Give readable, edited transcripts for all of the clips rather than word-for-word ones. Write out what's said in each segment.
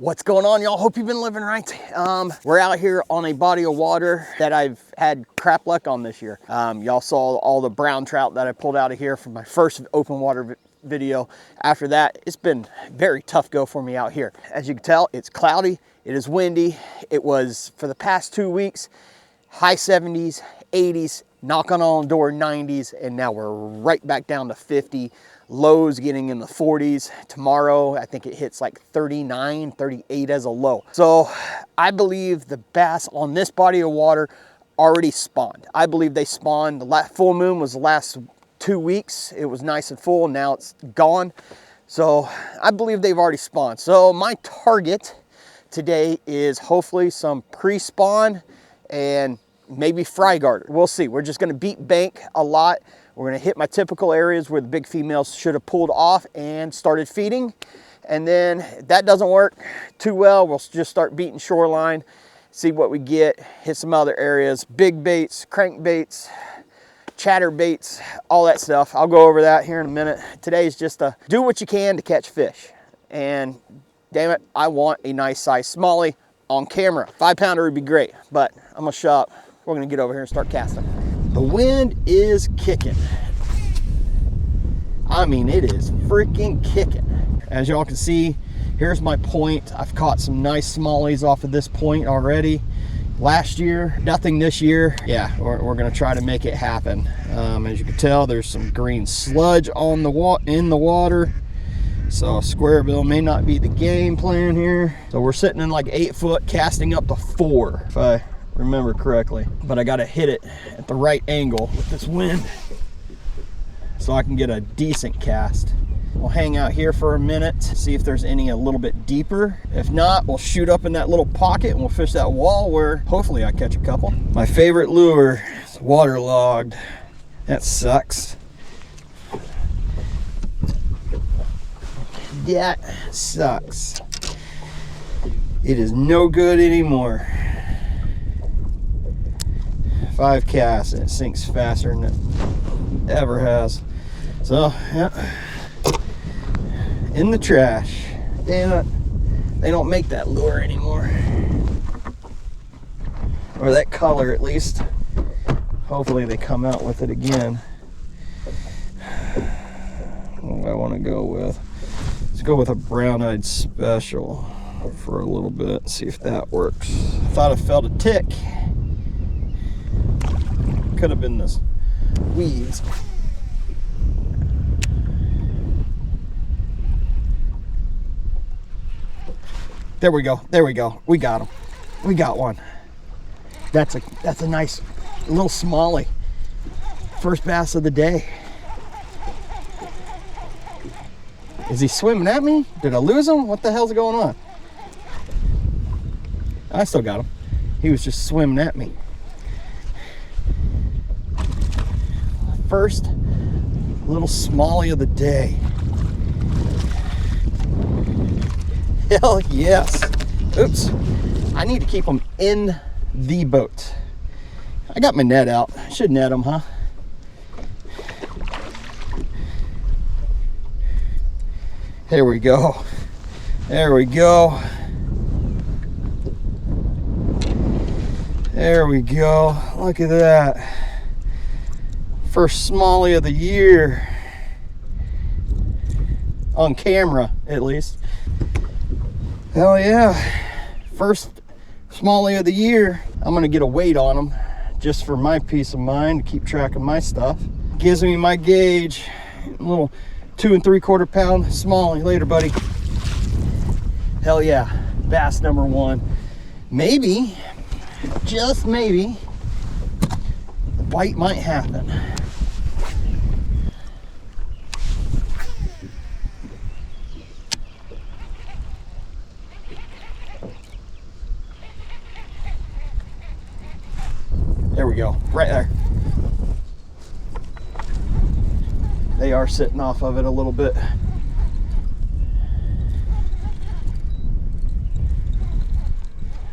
What's going on, y'all? Hope you've been living right. We're out here on a body of water that I've had crap luck on this year. Y'all saw all the brown trout that I pulled out of here from my first open water video. After that, it's been very tough go for me out here. As you can tell, it's cloudy, it is windy. It was, for the past 2 weeks, high 70s, 80s, knocking on the door 90s, and now we're right back down to 50. Lows getting in the 40s. Tomorrow, I think it hits like 39, 38 as a low. So I believe the bass on this body of water already spawned. I believe they spawned. The full moon was the last 2 weeks. It was nice and full. Now it's gone. So I believe they've already spawned. So my target today is hopefully some pre-spawn and maybe fry garter. We'll see. We're just going to beat bank a lot. We're going to hit my typical areas where the big females should have pulled off and started feeding. And then if that doesn't work too well, we'll just start beating shoreline, see what we get, hit some other areas, big baits, crank baits, chatter baits, all that stuff. I'll go over that here in a minute. Today's just a do what you can to catch fish. And damn it, I want a nice size smallie on camera. 5-pounder would be great, but I'm gonna shut up. We're gonna get over here and start casting. The wind is kicking. I mean, it is freaking kicking. As y'all can see, here's my point. I've caught some nice smallies off of this point already. Last year, nothing this year. Yeah, we're gonna try to make it happen. As you can tell, there's some green sludge on in the water. So square bill may not be the game plan here. So we're sitting in like 8 foot, casting up to 4, if I remember correctly. But I gotta hit it at the right angle with this wind so I can get a decent cast. We'll hang out here for a minute, see if there's any a little bit deeper. If not, we'll shoot up in that little pocket and we'll fish that wall where hopefully I catch a couple. My favorite lure is waterlogged. That sucks. That sucks. It is no good anymore. 5 casts and it sinks faster than it ever has. So, yeah, in the trash. Damn it, they don't make that lure anymore, or that color at least. Hopefully they come out with it again. What do I want to go with? Let's go with a brown-eyed special for a little bit, see if that works. Thought I felt a tick. Could have been this weeds. There we go. There we go. We got him. We got one. That's a nice little smallie. First bass of the day. Is he swimming at me? Did I lose him? What the hell's going on? I still got him. He was just swimming at me. First little smallie of the day. Hell yes. Oops. I need to keep them in the boat. I got my net out. I should net them, huh? There we go. There we go. There we go. Look at that. First smallie of the year. On camera, at least. Hell yeah. First smallie of the year. I'm gonna get a weight on them just for my peace of mind, to keep track of my stuff. Gives me my gauge. A little 2 3/4 pound smallie. Later, buddy. Hell yeah. Bass number 1. Maybe, just maybe, the bite might happen. There we go, right there. They are sitting off of it a little bit.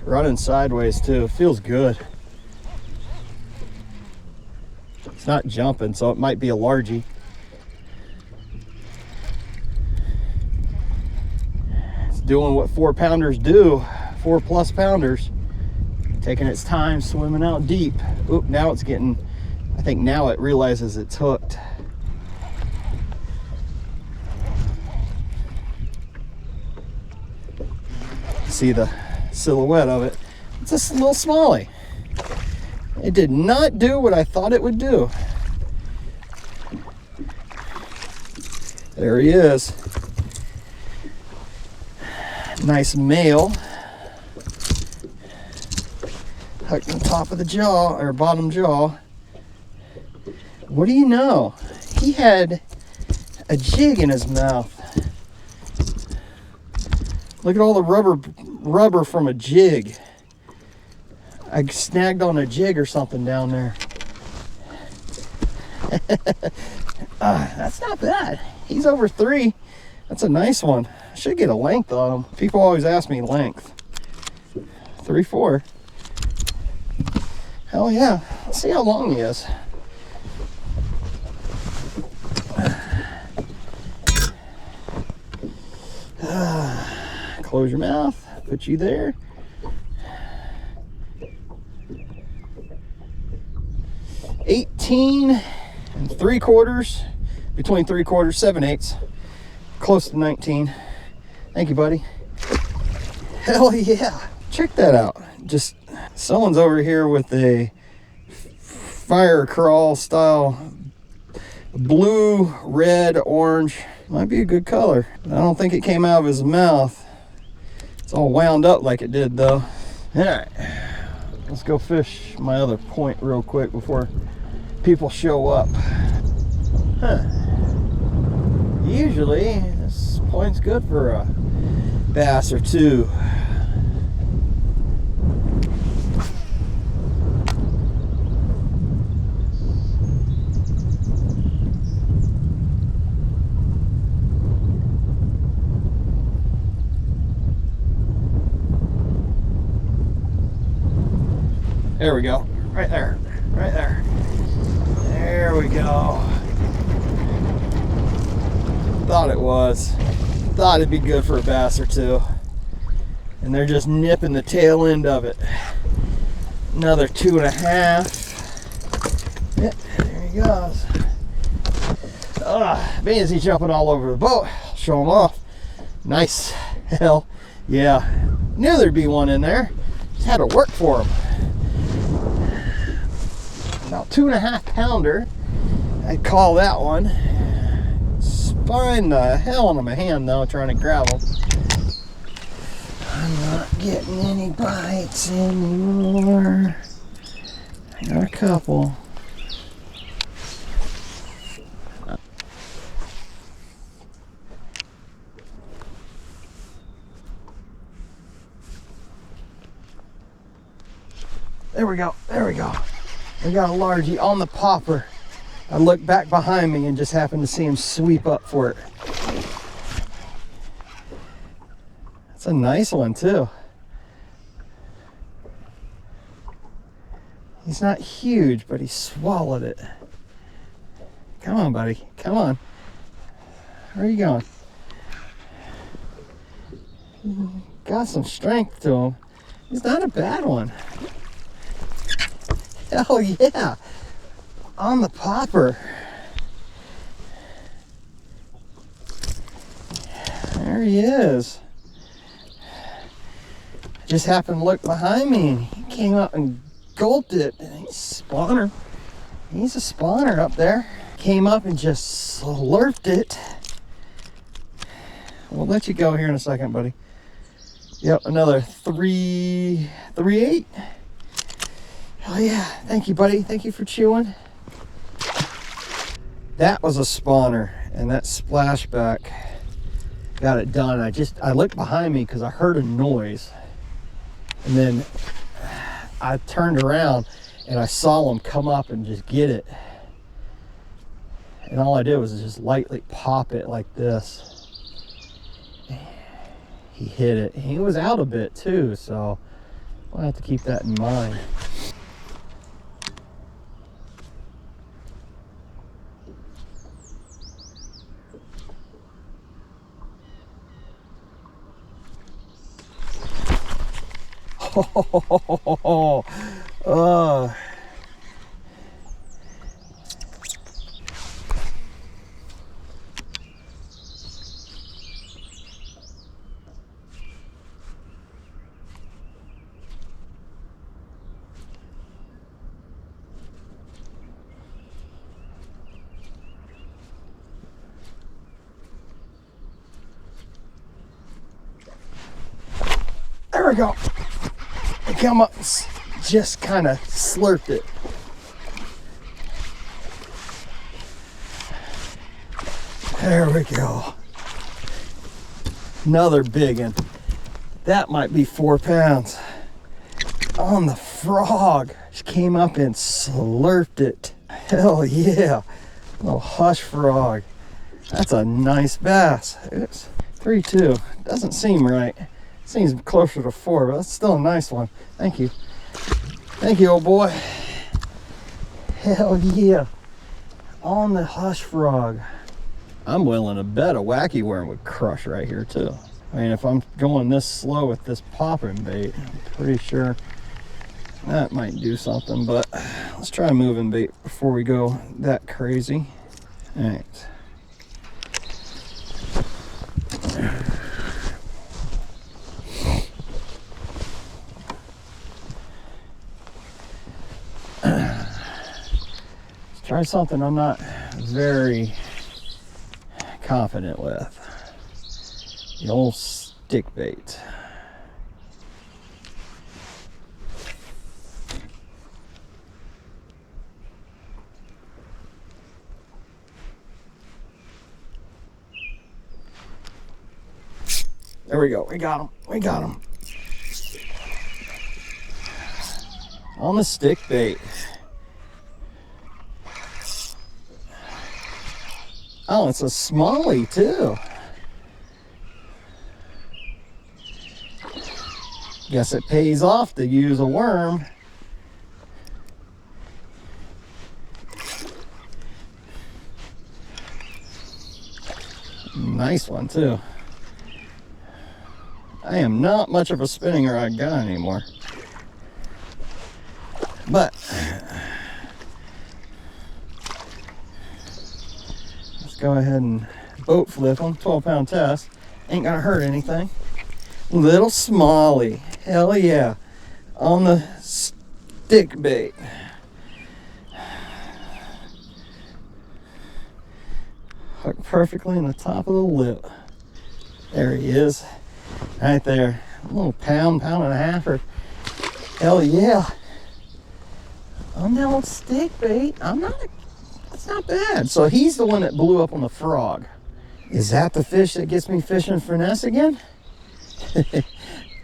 Running sideways too, feels good. It's not jumping, so it might be a largie. doing what 4-pounders do, 4+ pounders, taking its time, swimming out deep. Oop, now it's getting, I think now it realizes it's hooked. See the silhouette of it. It's a little smallie. It did not do what I thought it would do. There he is. Nice male. Hooked on top of the jaw, or bottom jaw. What do you know? He had a jig in his mouth. Look at all the rubber from a jig. I snagged on a jig or something down there. That's not bad. He's over 3. That's a nice one. I should get a length on him. People always ask me length. 3/4. Hell yeah. Let's see how long he is. Close your mouth. Put you there. $18 3/4, between 3/4, 7/8, close to 19. Thank you, buddy. Hell yeah. Check that out. Just someone's over here with a fire crawl style blue, red, orange. Might be a good color. I don't think it came out of his mouth. It's all wound up like it did though. All right, let's go fish my other point real quick before people show up. Usually this point's good for a bass or two. There we go. Right there. Right there. There we go. Thought it was. Thought it'd be good for a bass or two. And they're just nipping the tail end of it. Another 2.5. Yep, there he goes. Beans, he's jumping all over the boat. Show him off. Nice. Hell yeah. Knew there'd be one in there. Just had to work for him. About 2.5 pounder, I'd call that one. Spine the hell out of my hand though, trying to grab them. I'm not getting any bites anymore. I got a couple. There we go, there we go. We got a largie on the popper. I looked back behind me and just happened to see him sweep up for it. That's a nice one too. He's not huge, but he swallowed it. Come on, buddy. Come on. Where are you going? Got some strength to him. He's not a bad one. Hell yeah. On the popper. There he is. I just happened to look behind me and he came up and gulped it. And he's a spawner. He's a spawner up there. Came up and just slurped it. We'll let you go here in a second, buddy. Yep, another 3/8. Oh yeah, thank you, buddy. Thank you for chewing. That was a spawner, and that splashback got it done. I looked behind me because I heard a noise, and then I turned around and I saw him come up and just get it. And all I did was just lightly pop it like this. He hit it. He was out a bit too, so I'll have to keep that in mind. Oh. There we go. And come up, just kind of slurped it. There we go. Another big one. That might be 4 pounds. On the frog. She came up and slurped it. Hell yeah. Little hush frog. That's a nice bass. It's 3-2. Doesn't seem right. Seems closer to 4, but that's still a nice one. Thank you. Thank you, old boy. Hell yeah. On the hush frog. I'm willing to bet a wacky worm would crush right here too. I mean, if I'm going this slow with this popping bait, I'm pretty sure that might do something, but let's try moving bait before we go that crazy. All right. Try something I'm not very confident with. The old stick bait. There we go. We got him. We got him. On the stick bait. Oh, it's a smallie too. Guess it pays off to use a worm. Nice one too. I am not much of a spinning rod guy anymore. But go ahead and boat flip them. 12-pound test. Ain't gonna hurt anything. Little smallie. Hell yeah. On the stick bait. Hooked perfectly in the top of the lip. There he is. Right there. A little pound, pound and a half. Or hell yeah. On that old stick bait. That's not bad. So he's the one that blew up on the frog. Is that the fish that gets me fishing finesse again?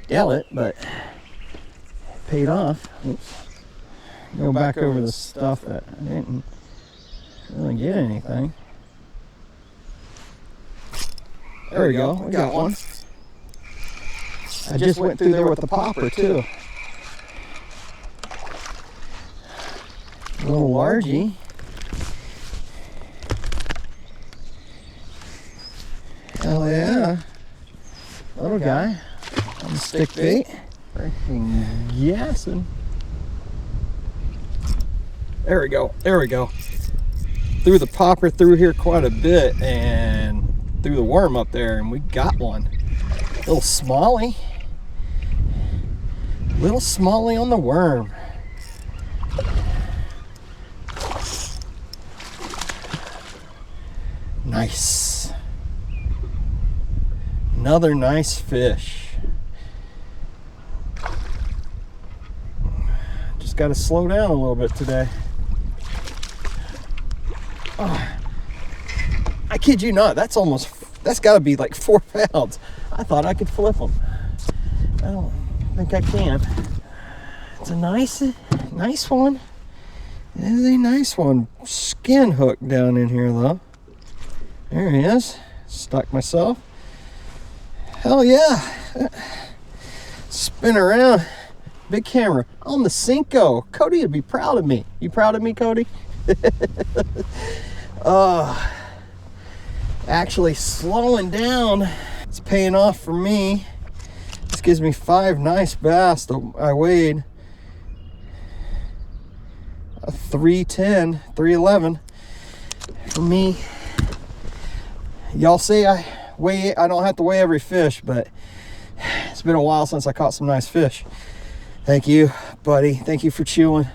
Doubt it, but it paid off. Oops. Go back over the stuff that I didn't really get anything. There we go. We got one. I just went through there with the popper too. A little largy. Hell yeah. Little guy on the stick bait. Freaking gassing. There we go. There we go. Threw the popper through here quite a bit and threw the worm up there, and we got one. Little smallie. Little smallie on the worm. Nice. Another nice fish. Just got to slow down a little bit today. Oh, I kid you not, that's got to be like 4 pounds. I thought I could flip them. I don't think I can. It's a nice one. It is a nice one. Skin hook down in here though. There he is. Stuck myself. Hell yeah. Spin around. Big camera on the Cinco. Cody would be proud of me. You proud of me, Cody? Actually slowing down. It's paying off for me. This gives me 5 nice bass. I weighed 310, 311. For me, y'all say I don't have to weigh every fish, but it's been a while since I caught some nice fish. Thank you, buddy. Thank you for chewing.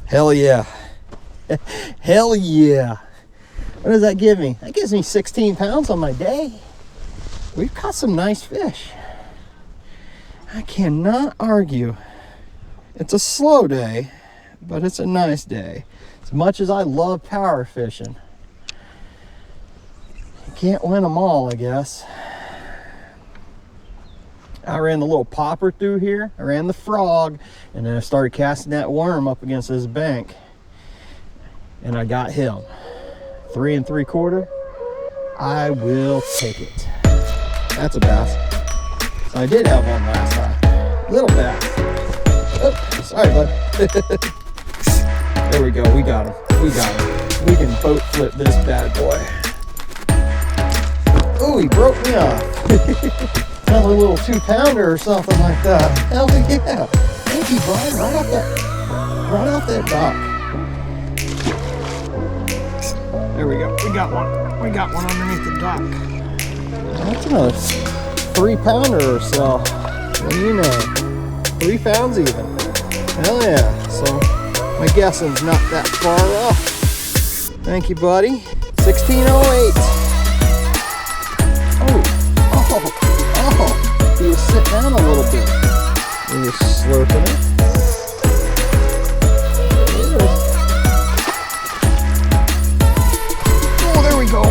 Hell yeah. Hell yeah. What does that give me? That gives me 16 pounds on my day. We've caught some nice fish. I cannot argue. It's a slow day, but it's a nice day. As much as I love power fishing, you can't win them all, I guess. I ran the little popper through here. I ran the frog, and then I started casting that worm up against this bank, and I got him. 3 3/4. I will take it. That's a bass. So I did have one last time. Little bass. Oh, sorry, bud. There we go. We got him. We got him. We can boat flip this bad boy. Oh, he broke me off. Found a little 2-pounder or something like that. Hell yeah. Thank you, bud. Right off that dock. There we go. We got one. We got one underneath the dock. That's another 3-pounder or so. What do you know? 3 pounds even. Hell yeah. So my guessing's not that far off. Thank you, buddy. 1608. Oh, he was sitting down a little bit. He was slurping it. Oh, there we go.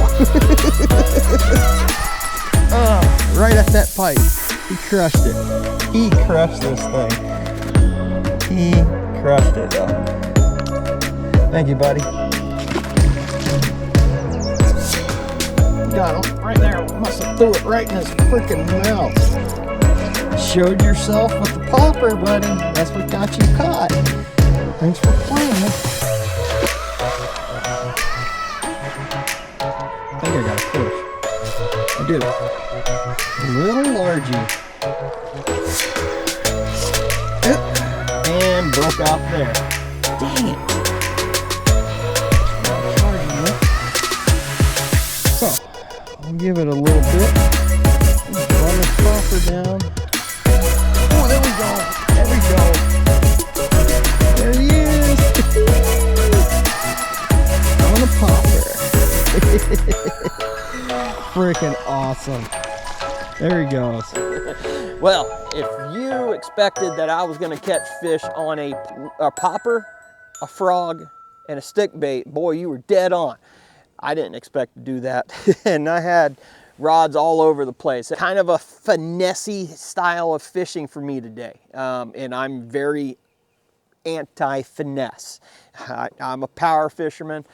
Oh, right at that pipe. He crushed it. He crushed this thing. He crushed it, though. Thank you, buddy. Got him right there. Must have threw it right in his freaking mouth. Showed yourself with the popper, buddy. That's what got you caught. Thanks for playing. I think I got a fish. I do. A little largie. And broke off there. Dang it. So, I'll give it a little bit. Run the popper down. Oh, there we go. There we go. There he is. On a popper. Freaking awesome. There he goes. Well, if you expected that I was gonna catch fish on a popper, a frog, and a stick bait, boy, you were dead on. I didn't expect to do that. And I had rods all over the place. Kind of a finesse style of fishing for me today. And I'm very anti-finesse. I'm a power fisherman,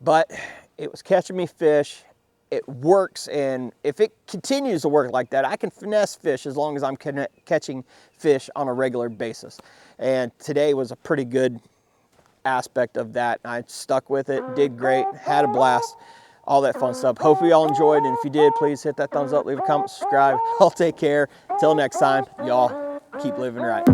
but it was catching me fish. It works, and if it continues to work like that, I can finesse fish as long as I'm catching fish on a regular basis. And today was a pretty good aspect of that. I stuck with it, did great, had a blast, all that fun stuff. Hope you all enjoyed, and if you did, please hit that thumbs up, leave a comment, subscribe. I'll take care. Until next time, y'all keep living right.